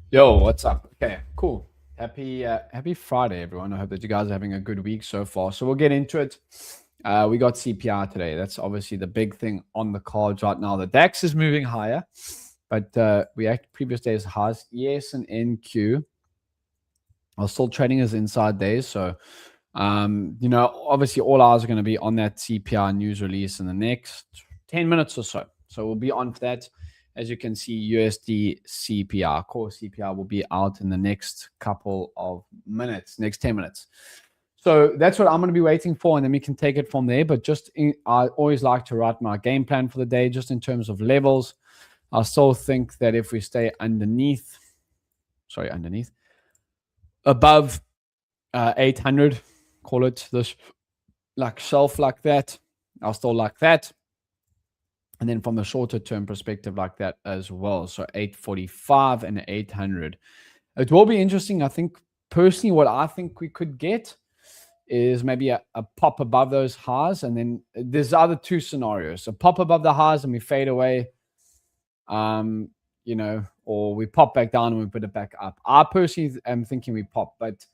Yo, what's up? Okay, cool. Happy Friday, everyone. I hope that you guys are having a good week so far. So we'll get into it. We got CPI today. That's obviously the big thing on the cards right now. The DAX is moving higher, but we act previous days highs. ES and NQ are still trading as inside days. So, obviously all eyes are going to be on that CPI news release in the next 10 minutes or so. So we'll be on for that. As you can see, USD CPI, core CPI will be out in the next couple of minutes, next 10 minutes. So that's what I'm going to be waiting for, and then we can take it from there. But I always like to write my game plan for the day, just in terms of levels. I still think that if we stay above 800, call it this, like shelf like that, I'll still like that. And then from a shorter term perspective, like that as well. So 845 and 800. It will be interesting. I think personally, what I think we could get is maybe a pop above those highs. And then there's other two scenarios: a pop above the highs and we fade away, or we pop back down and we put it back up. I personally am thinking we pop, but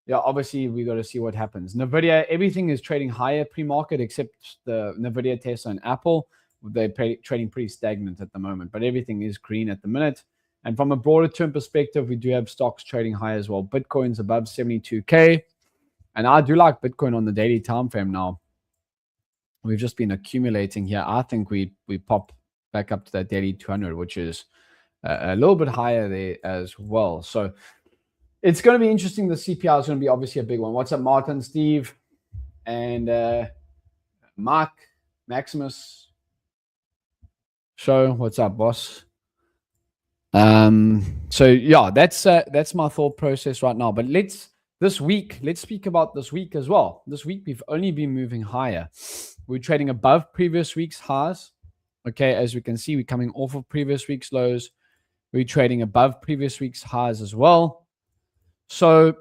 yeah, obviously we got to see what happens. Nvidia, everything is trading higher pre-market except the Nvidia, Tesla, and Apple. They're trading pretty stagnant at the moment, but everything is green at the minute. And from a broader term perspective, we do have stocks trading high as well. Bitcoin's above 72K. And I do like Bitcoin on the daily time frame now. We've just been accumulating here. I think we pop back up to that daily 200, which is a little bit higher there as well. So it's going to be interesting. The CPI is going to be obviously a big one. What's up, Martin, Steve, and Mark, Maximus? Show, what's up, boss? So yeah, that's my thought process right now. But let's speak about this week as well. This week we've only been moving higher. We're trading above previous week's highs. Okay, as we can see, we're coming off of previous week's lows. We're trading above previous week's highs as well. So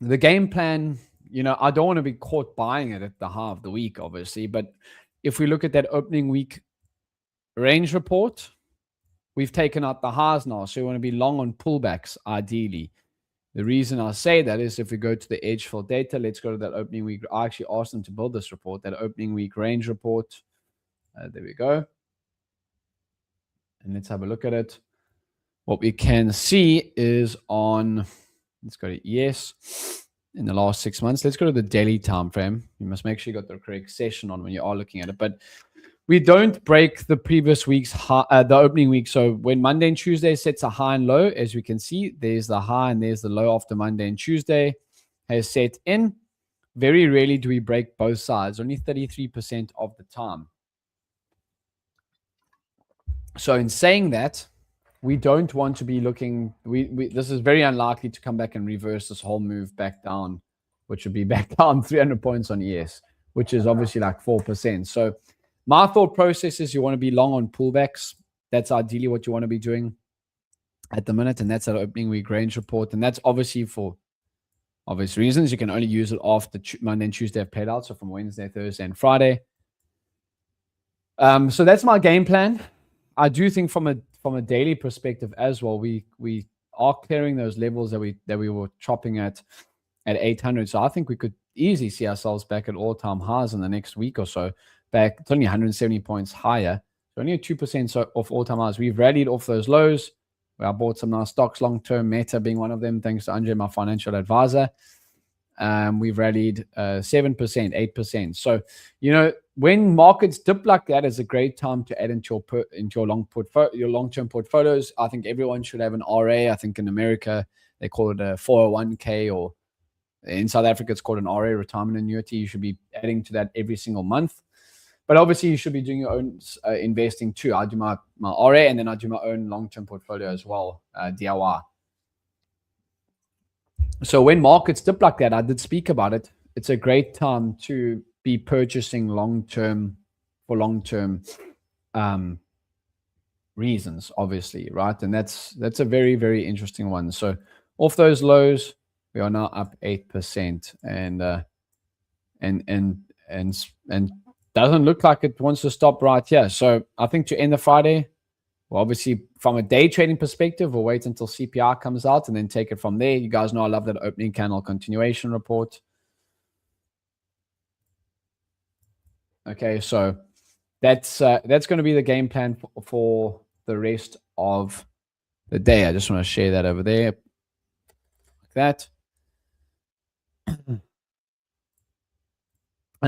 the game plan, I don't want to be caught buying it at the high of the week, obviously. But if we look at that opening week range report, we've taken out the highs now. So we want to be long on pullbacks, ideally. The reason I say that is if we go to the edgeful data, let's go to that opening week. I actually asked them to build this report, that opening week range report. There we go. And let's have a look at it. What we can see is let's go to ES in the last 6 months. Let's go to the daily time frame. You must make sure you got the correct session on when you are looking at it. But we don't break the previous week's high, the opening week. So when Monday and Tuesday sets a high and low, as we can see, there's the high and there's the low after Monday and Tuesday has set in. Very rarely do we break both sides, only 33% of the time. So in saying that, we don't want to be looking, this is very unlikely to come back and reverse this whole move back down, which would be back down 300 points on ES, which is obviously like 4%. So my thought process is you want to be long on pullbacks. That's ideally what you want to be doing at the minute. And that's our opening week range report. And that's obviously for obvious reasons. You can only use it after Monday and Tuesday have played out. So from Wednesday, Thursday, and Friday. So that's my game plan. I do think from a daily perspective as well, we are clearing those levels that we were chopping at 800. So I think we could easily see ourselves back at all-time highs in the next week or so. Back, it's only 170 points higher. So only 2% off all-time highs. We've rallied off those lows. I bought some nice stocks long-term, Meta being one of them, thanks to Andre, my financial advisor. We've rallied 7%, 8%. So, when markets dip like that, is a great time to add into your long-term portfolios. I think everyone should have an RA. I think in America, they call it a 401k, or in South Africa, it's called an RA, retirement annuity. You should be adding to that every single month. But obviously, you should be doing your own investing too. I do my RA, and then I do my own long-term portfolio as well, DIY. So when markets dip like that, I did speak about it. It's a great time to be purchasing long-term reasons, obviously, right? And that's a very, very interesting one. So off those lows, we are now up 8%, and doesn't look like it wants to stop right here. So I think to end the Friday, Well, obviously, from a day trading perspective, we'll wait until CPI comes out and then take it from there. You guys know I love that opening candle continuation report. Okay, so that's going to be the game plan for the rest of the day. I just want to share that over there like that. And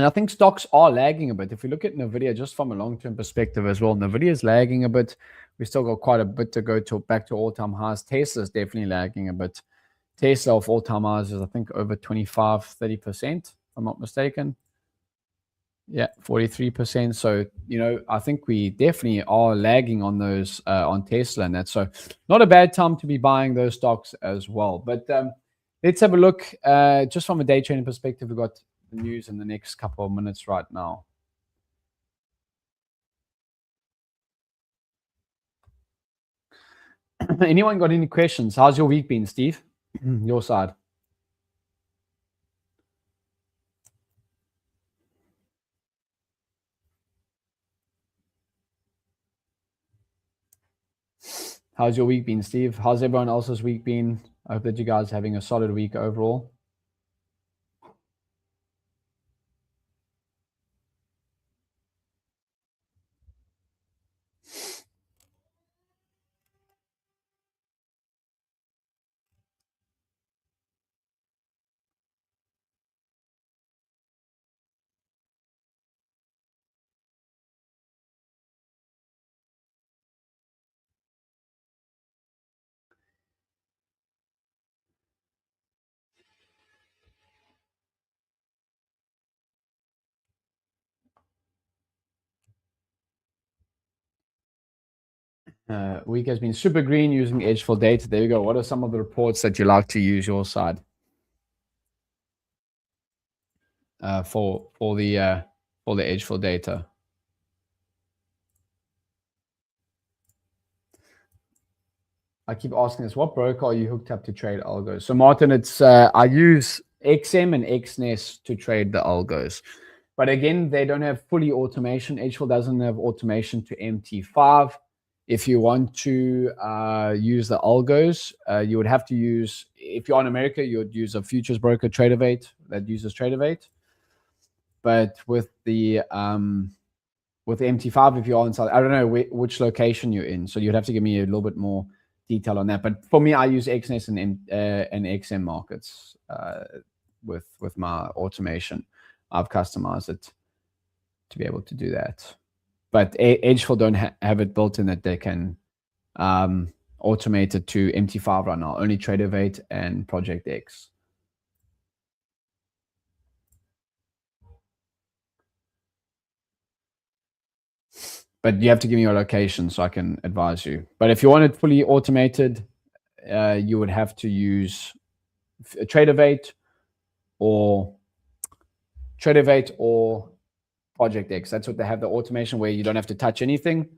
I think stocks are lagging a bit. If we look at Nvidia just from a long-term perspective as well, Nvidia is lagging a bit. We still got quite a bit to go to back to all-time highs. Tesla is definitely lagging a bit. Tesla of all-time highs is I think over 25-30%, if I'm not mistaken. Yeah, 43%. So, I think we definitely are lagging on those on Tesla and that. So not a bad time to be buying those stocks as well. But let's have a look. Just from a day trading perspective, we've got the news in the next couple of minutes right now. Anyone got any questions? How's your week been, Steve? Your side. How's your week been, Steve? How's everyone else's week been? I hope that you guys are having a solid week overall. Week has been super green using edgeful data. There you go. What are some of the reports that you like to use your side for the edgeful data? I keep asking this. What broker are you hooked up to trade algos? So Martin, it's I use XM and XNES to trade the algos, but again, they don't have fully automation. Edgeful doesn't have automation to MT5. If you want to use the algos, you would have to use, if you're in America, you would use a futures broker, TraderVate, that uses TraderVate. But with the MT5, if you're inside, I don't know which location you're in, so you'd have to give me a little bit more detail on that. But for me, I use XNES and XM markets with my automation. I've customized it to be able to do that. But Edgeful don't have it built in that they can automate it to MT5 right now. Only TraderVate and Project X. But you have to give me your location so I can advise you. But if you want it fully automated, you would have to use TraderVate or Project X. That's what they have, the automation where you don't have to touch anything.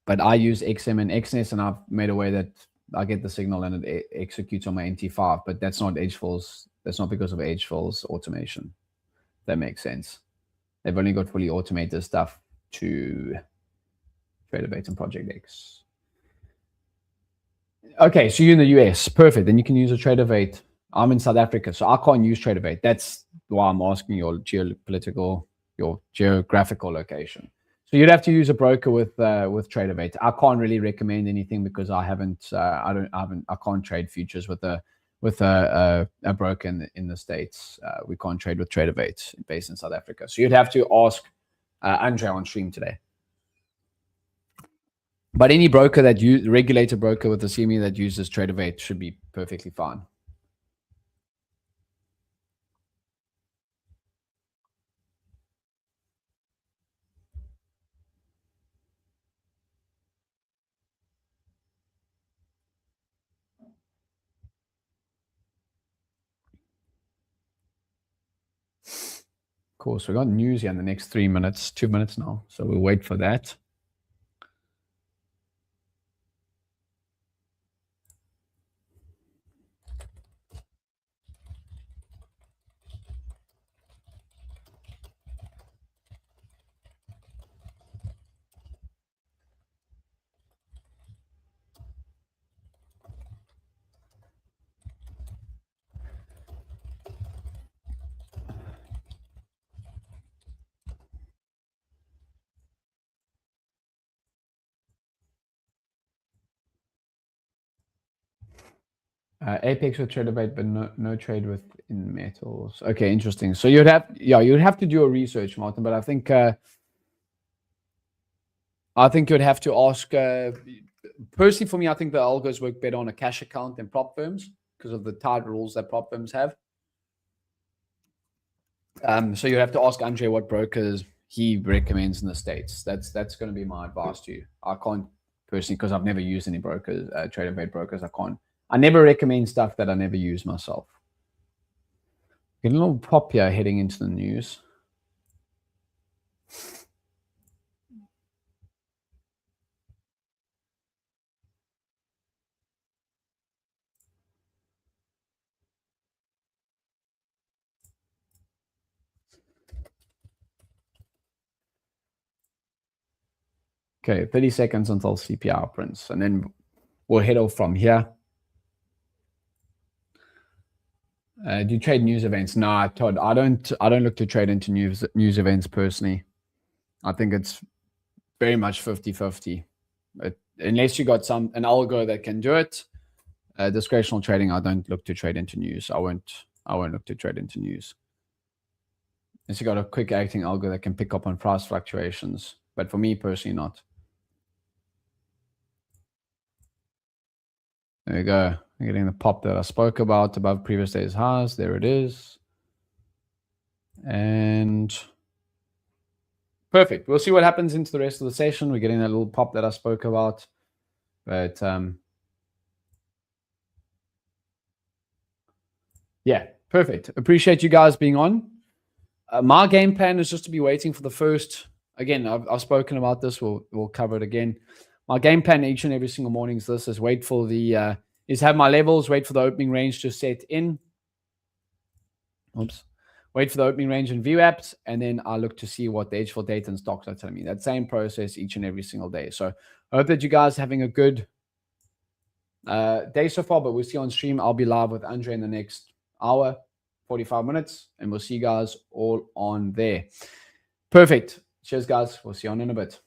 But I use XM and XNES, and I've made a way that I get the signal and it executes on my MT5. But that's not Edgeful's. That's not because of Edgeful's automation. That makes sense. They've only got fully automated stuff to TraderVate and Project X. Okay, so you're in the US. Perfect. Then you can use a TraderVate. I'm in South Africa, so I can't use TraderVate. That's why I'm asking your geographical location. So you'd have to use a broker with TraderVate. I can't really recommend anything because I can't trade futures with a broker in the States. We can't trade with TraderVate based in South Africa. So you'd have to ask Andre on stream today. But any broker regulated broker with a CME that uses TraderVate should be perfectly fine. Cool. So we got news here in the next 2 minutes now. So we'll wait for that. Apex with trade debate, but no trade with in metals. Okay, interesting. So you'd have to do a research, Martin. But I think you'd have to ask. Personally, for me, I think the algos work better on a cash account than prop firms because of the tight rules that prop firms have. So you have to ask Andre what brokers he recommends in the States. That's going to be my advice to you. I can't personally, because I've never used any brokers, trade debate brokers. I never recommend stuff that I never use myself. Get a little pop here heading into the news. Okay, 30 seconds until CPI prints, and then we'll head off from here. Do you trade news events? No, Todd, I don't look to trade into news events personally. I think it's very much 50-50. Unless you got an algo that can do it, discretional trading, I don't look to trade into news. I won't look to trade into news. Unless you got a quick acting algo that can pick up on price fluctuations. But for me personally, not. There we go. I'm getting the pop that I spoke about above previous day's highs. There it is. And perfect. We'll see what happens into the rest of the session. We're getting that little pop that I spoke about. But yeah, perfect. Appreciate you guys being on. My game plan is just to be waiting for the first. Again, I've spoken about this. We'll cover it again. My game plan each and every single morning is this: is wait for the is have my levels, wait for the opening range to set in. Oops. Wait for the opening range in VWAPs, and then I look to see what the edgeful data and stocks are telling me. That same process each and every single day. So I hope that you guys are having a good day so far, but we'll see you on stream. I'll be live with Andre in the next hour, 45 minutes, and we'll see you guys all on there. Perfect. Cheers, guys. We'll see you on in a bit.